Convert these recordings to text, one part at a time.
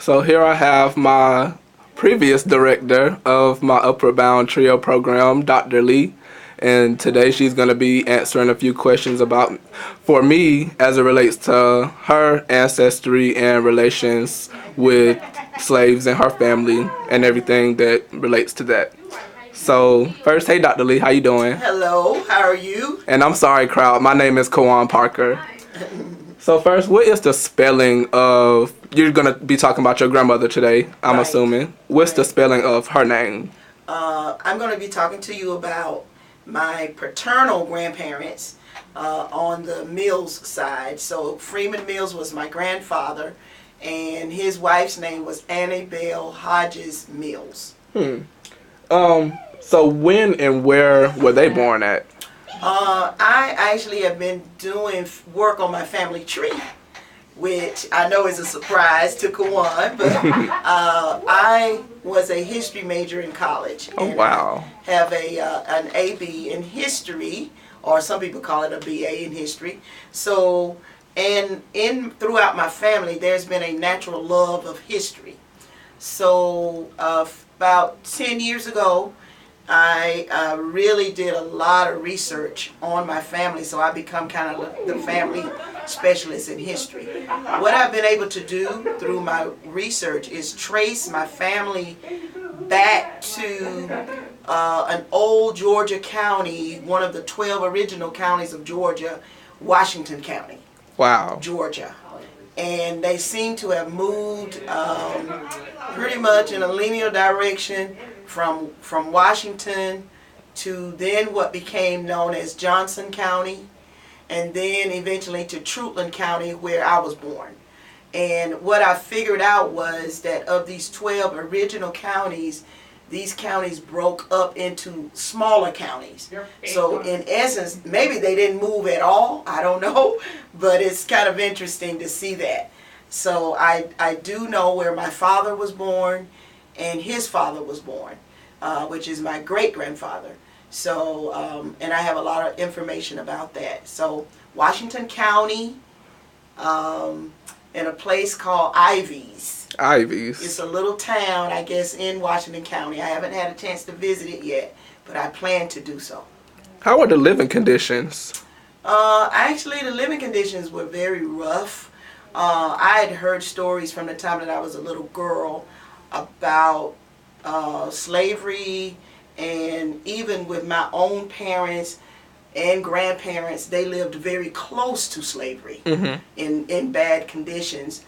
So here I have my previous director of my Upward Bound Trio program, Dr. Lee. And today she's going to be answering a few questions about, for me, as it relates to her ancestry and relations with slaves and her family and everything that relates to that. So first, hey Dr. Lee, how you doing? Hello, how are you? And I'm sorry, crowd. My name is Kawan Parker. So first, what is the spelling of, you're going to be talking about your grandmother today, I'm Right. assuming. What's the spelling of her name? I'm going to be talking to you about my paternal grandparents on the Mills side. So Freeman Mills was my grandfather, and his wife's name was Annie Bell Hodges Mills. So when and where were they born at? I actually have been doing work on my family tree, which I know is a surprise to Kawan, but I was a history major in college. Oh, wow. I have an AB in history, or some people call it a BA in history. So, and throughout my family, there's been a natural love of history. So, about 10 years ago, I really did a lot of research on my family, so I become kind of the family specialist in history. What I've been able to do through my research is trace my family back to an old Georgia county, one of the 12 original counties of Georgia, Washington County. Wow. Georgia. And they seem to have moved pretty much in a linear direction from Washington to then what became known as Johnson County, and then eventually to Trutland County, where I was born. And what I figured out was that of these 12 original counties, these counties broke up into smaller counties. So in essence, maybe they didn't move at all, I don't know, but it's kind of interesting to see that. So I do know where my father was born and his father was born, which is my great-grandfather. So, and I have a lot of information about that. So Washington County, in a place called Ivies. Ivies. It's a little town, I guess, in Washington County. I haven't had a chance to visit it yet, but I plan to do so. How are the living conditions? Actually, the living conditions were very rough. I had heard stories from the time that I was a little girl about slavery, and even with my own parents and grandparents, they lived very close to slavery in bad conditions.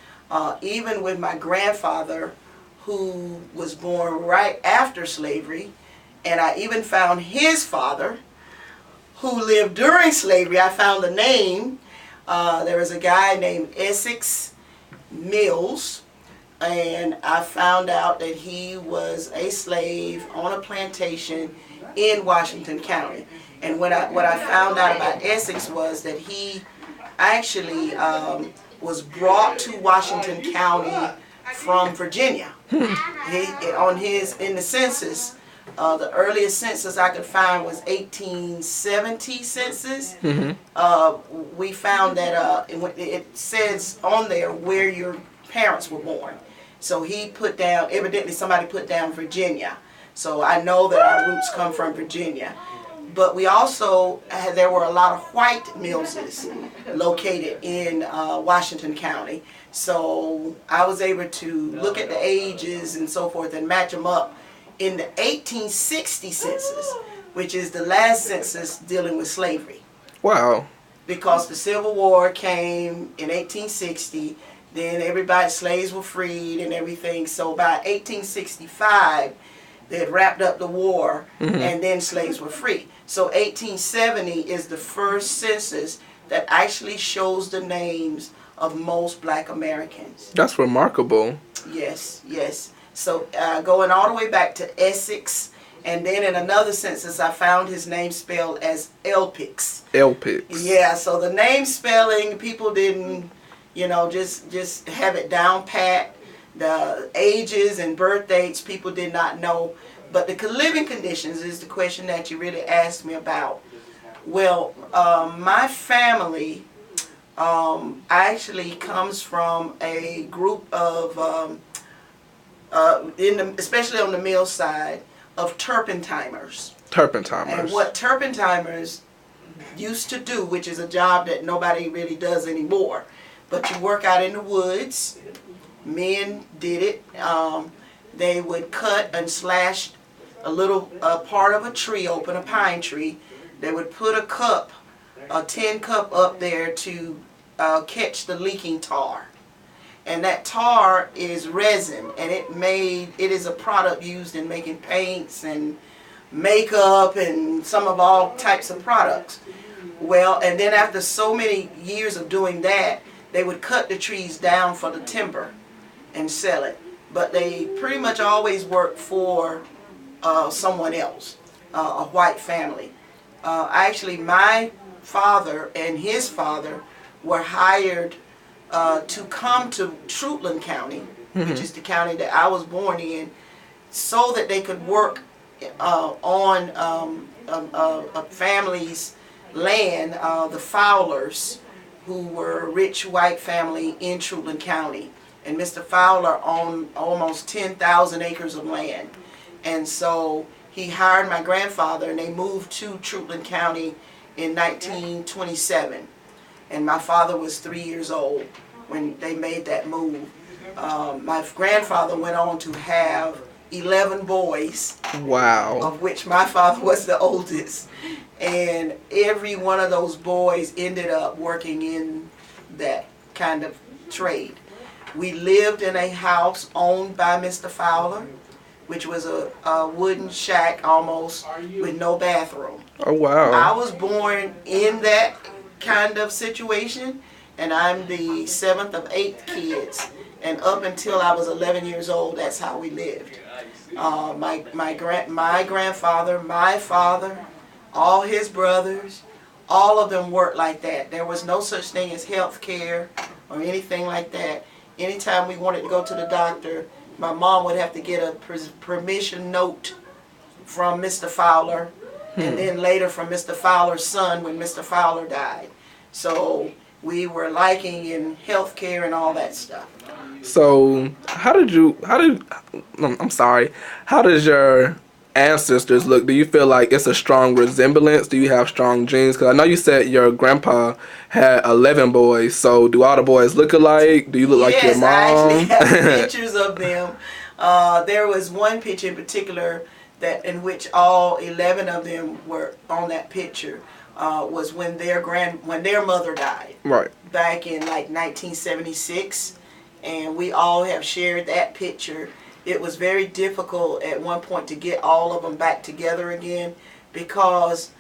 Even with my grandfather, who was born right after slavery, and I even found his father, who lived during slavery. I found the name. There was a guy named Essex Mills, and I found out that he was a slave on a plantation in Washington County. And what I found out about Essex was that he actually was brought to Washington County from Virginia. In the census, the earliest census I could find was 1870 census. We found that it says on there where your parents were born. So he put down, evidently somebody put down Virginia. So I know that our roots come from Virginia. But we also, there were a lot of white Millses located in Washington County. So I was able to look at the ages and so forth and match them up in the 1860 census, which is the last census dealing with slavery. Wow. Because the Civil War came in 1860, then slaves were freed and everything. So by 1865, they had wrapped up the war, and then slaves were free. So 1870 is the first census that actually shows the names of most black Americans. That's remarkable. Yes, yes. So going all the way back to Essex, and then in another census I found his name spelled as Elpix. Elpix. Yeah, so the name spelling, people didn't, just have it down pat. The ages and birth dates, people did not know. But the living conditions is the question that you really asked me about. Well, my family actually comes from a group of especially on the mill side, of turpentimers. Turpentimers. And what turpentimers used to do, which is a job that nobody really does anymore, but you work out in the woods. Men did it. They would cut and slash a little part of a tree open, a pine tree. They would put a tin cup up there to catch the leaking tar. And that tar is resin, and it is a product used in making paints and makeup and some of all types of products. Well, and then after so many years of doing that, they would cut the trees down for the timber and sell it. But they pretty much always worked for someone else, a white family. Actually, my father and his father were hired to come to Trutland County, which is the county that I was born in, so that they could work on a family's land, the Fowlers, who were a rich white family in Trutland County. And Mr. Fowler owned almost 10,000 acres of land. And so he hired my grandfather, and they moved to Trutland County in 1927. And my father was 3 years old when they made that move. My grandfather went on to have 11 boys. Wow. Of which my father was the oldest. And every one of those boys ended up working in that kind of trade. We lived in a house owned by Mr. Fowler, which was a wooden shack almost with no bathroom. Oh, wow. I was born in that kind of situation, and I'm the 7th of 8 kids. And up until I was 11 years old, that's how we lived. My grandfather, my father, all his brothers, all of them worked like that. There was no such thing as health care or anything like that. Anytime we wanted to go to the doctor, my mom would have to get a permission note from Mr. Fowler, and then later from Mr. Fowler's son when Mr. Fowler died. So we were liking in health care and all that stuff. So how does your ancestors look? Do you feel like it's a strong resemblance? Do you have strong genes? Because I know you said your grandpa had 11 boys. So do all the boys look alike? Do you look like your mom? Yes, I actually have pictures of them. There was one picture in particular that in which all 11 of them were on that picture. Was when their mother died. Right. Back in like 1976, and we all have shared that picture. It was very difficult at one point to get all of them back together again, because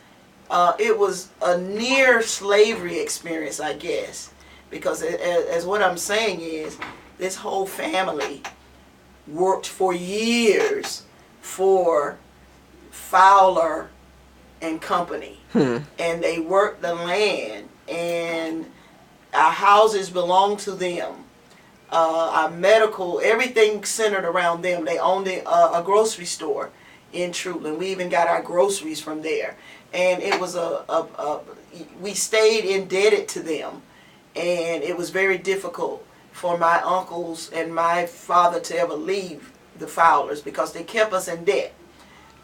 it was a near slavery experience, I guess. Because as what I'm saying is, this whole family worked for years for Fowler and Company. And they worked the land, and our houses belonged to them. Our medical, everything centered around them. They owned a grocery store in Trutland. We even got our groceries from there. And it was we stayed indebted to them. And it was very difficult for my uncles and my father to ever leave the Fowlers, because they kept us in debt.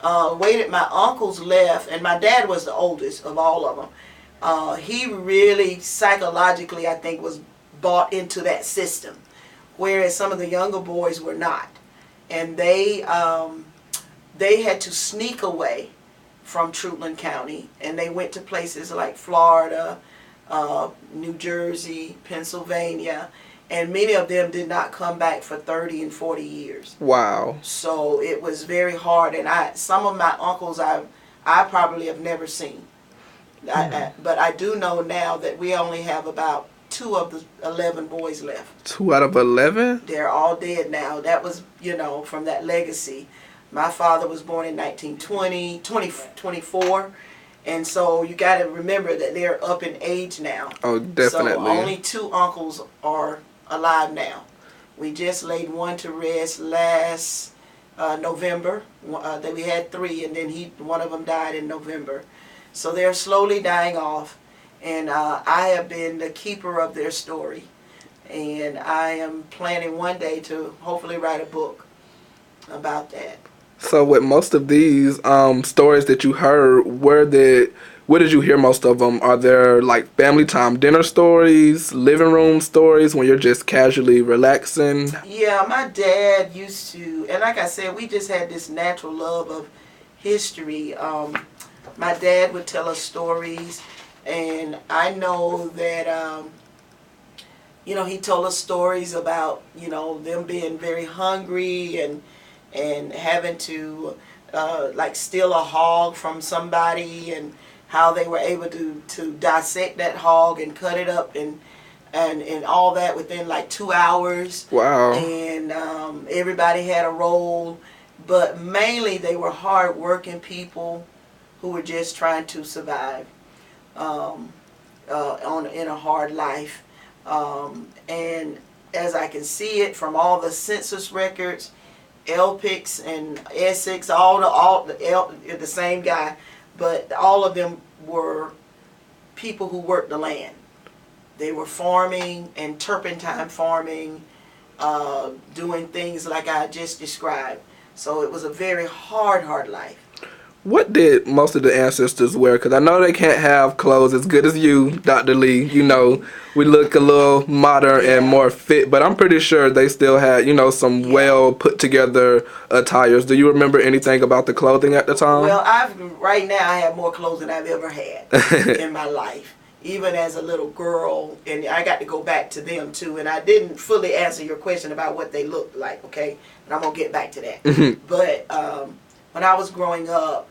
Waited, my uncles left, and my dad was the oldest of all of them. He really psychologically, I think, was bought into that system, whereas some of the younger boys were not. And they had to sneak away from Trutland County, and they went to places like Florida, New Jersey, Pennsylvania, and many of them did not come back for 30 and 40 years. Wow. So it was very hard, and some of my uncles I probably have never seen. But I do know now that we only have about 2 of the 11 boys left. 2 out of 11? They're all dead now. That was, from that legacy. My father was born in 1924, and so you got to remember that they're up in age now. Oh, definitely. So only 2 uncles are alive now. We just laid one to rest last November. That we had 3, and then one of them died in November. So they're slowly dying off, and I have been the keeper of their story. And I am planning one day to hopefully write a book about that. So with most of these stories that you heard, where did you hear most of them? Are there like family time dinner stories, living room stories when you're just casually relaxing? Yeah, my dad used to, and like I said, we just had this natural love of history. My dad would tell us stories, and I know that he told us stories about them being very hungry and having to like steal a hog from somebody, and how they were able to dissect that hog and cut it up and all that within like 2 hours. Wow. And everybody had a role, but mainly they were hard working people who were just trying to survive um, in a hard life. And as I can see it from all the census records, Elpix and Essex, the same guy, but all of them were people who worked the land. They were farming and turpentine farming, doing things like I just described. So it was a very hard life. What did most of the ancestors wear? Because I know they can't have clothes as good as you, Dr. Lee. You know, we look a little modern and Yeah. more fit, but I'm pretty sure they still had, some Yeah. well put together attires. Do you remember anything about the clothing at the time? Well, right now I have more clothes than I've ever had in my life, even as a little girl, and I got to go back to them too. And I didn't fully answer your question about what they looked like, okay? And I'm gonna get back to that. But when I was growing up,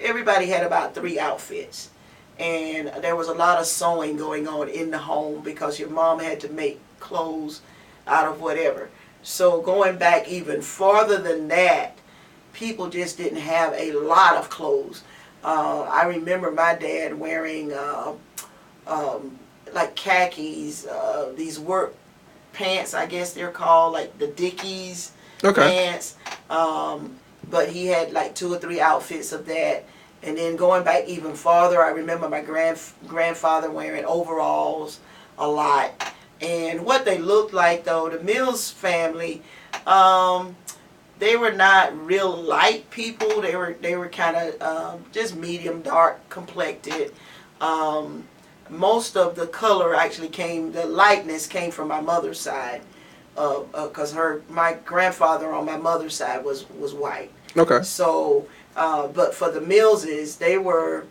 everybody had about 3 outfits, and there was a lot of sewing going on in the home because your mom had to make clothes out of whatever. So going back even farther than that, people just didn't have a lot of clothes. I remember my dad wearing like khakis, these work pants, I guess they're called, like the Dickies pants. But he had like 2 or 3 outfits of that. And then going back even farther, I remember my grandfather wearing overalls a lot. And what they looked like, though, the Mills family, they were not real light people. They were kind of just medium dark complected. Most of the color actually the lightness came from my mother's side, because my grandfather on my mother's side was white. Okay. So, but for the Millses, they were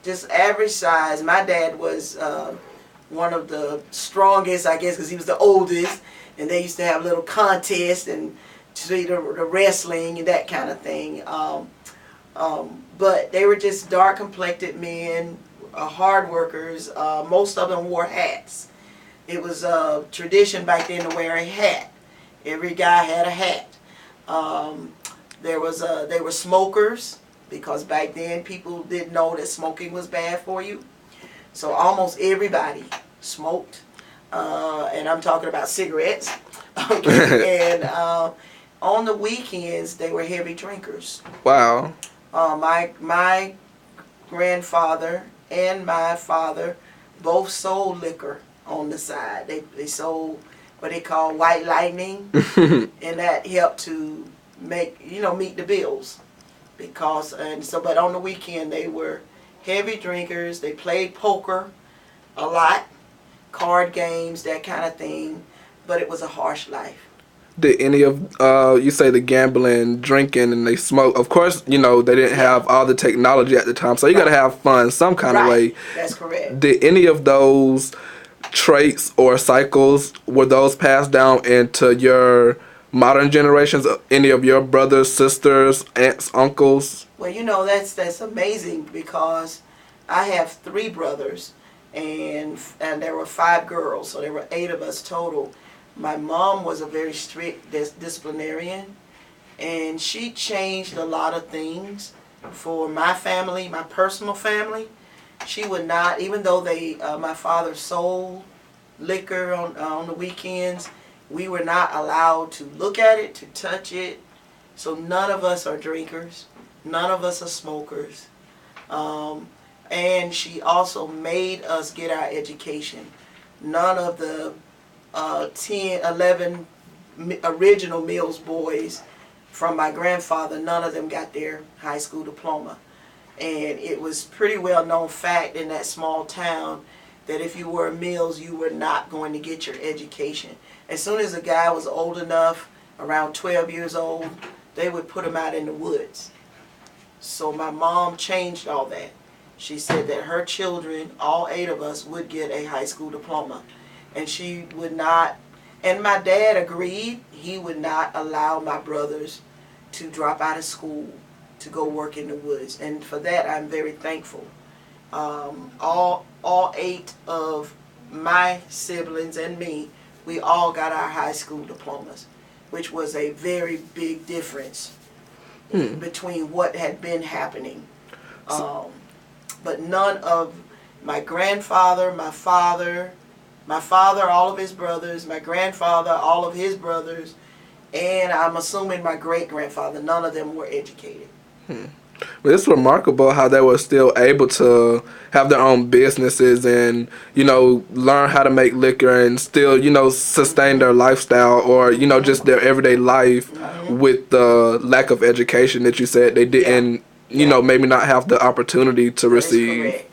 just average size. My dad was one of the strongest, I guess, because he was the oldest, and they used to have little contests and see the wrestling and that kind of thing. But they were just dark complected men, hard workers. Most of them wore hats. It was a tradition back then to wear a hat. Every guy had a hat. They were smokers, because back then people didn't know that smoking was bad for you. So almost everybody smoked, and I'm talking about cigarettes. Okay, and on the weekends they were heavy drinkers. Wow. My grandfather and my father both sold liquor on the side. They sold what they call white lightning, and that helped to meet the bills, but on the weekend they were heavy drinkers. They played poker a lot, card games, that kind of thing, but it was a harsh life. Did any of you say the gambling, drinking, and they smoke? Of course, they didn't have all the technology at the time, so you got to have fun some kind of way. That's correct. Did any of those traits or cycles, were those passed down into your modern generations? Any of your brothers, sisters, aunts, uncles? Well, that's amazing, because I have 3 brothers, and there were 5 girls, so there were 8 of us total. My mom was a very strict disciplinarian, and she changed a lot of things for my family, my personal family. She would not, even though my father sold liquor on the weekends, we were not allowed to look at it, to touch it. So none of us are drinkers. None of us are smokers. And she also made us get our education. None of the 10, 11 original Mills boys from my grandfather, none of them got their high school diploma. And it was pretty well known fact in that small town that if you were a Mills, you were not going to get your education. As soon as a guy was old enough, around 12 years old, they would put him out in the woods. So my mom changed all that. She said that her children, all 8 of us, would get a high school diploma. And she would not, and my dad agreed, he would not allow my brothers to drop out of school to go work in the woods. And for that, I'm very thankful. All 8 of my siblings and me, we all got our high school diplomas, which was a very big difference between what had been happening. But none of my grandfather, my father, all of his brothers, my grandfather, all of his brothers, and I'm assuming my great-grandfather, none of them were educated. But it's remarkable how they were still able to have their own businesses and, you know, learn how to make liquor and still, you know, sustain their lifestyle or, you know, just their everyday life with the lack of education that you said they didn't, you know, maybe not have the opportunity to receive.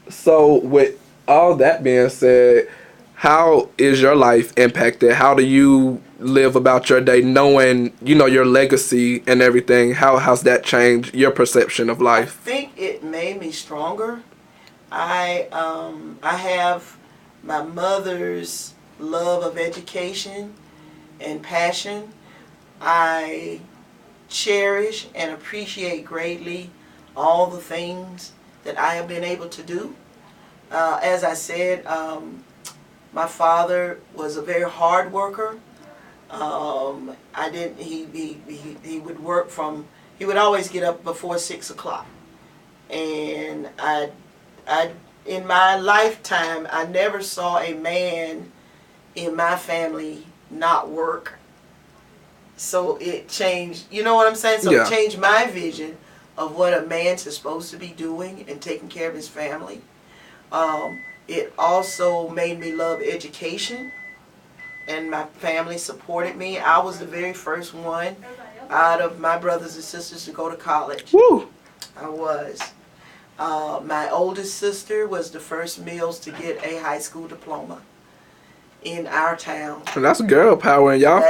So with all that being said, how is your life impacted? How do you live about your day knowing, you know, your legacy and everything? How has that changed your perception of life? I think it made me stronger. I have my mother's love of education and passion. I cherish and appreciate greatly all the things that I have been able to do. As I said, my father was a very hard worker. He would work he would always get up before 6 o'clock. And in my lifetime, I never saw a man in my family not work. So it changed, you know what I'm saying? So it changed my vision of what a man's supposed to be doing and taking care of his family. It also made me love education, and my family supported me. I was the very first one out of my brothers and sisters to go to college. Woo! I was. My oldest sister was the first Mills to get a high school diploma in our town. And that's girl power in y'all family.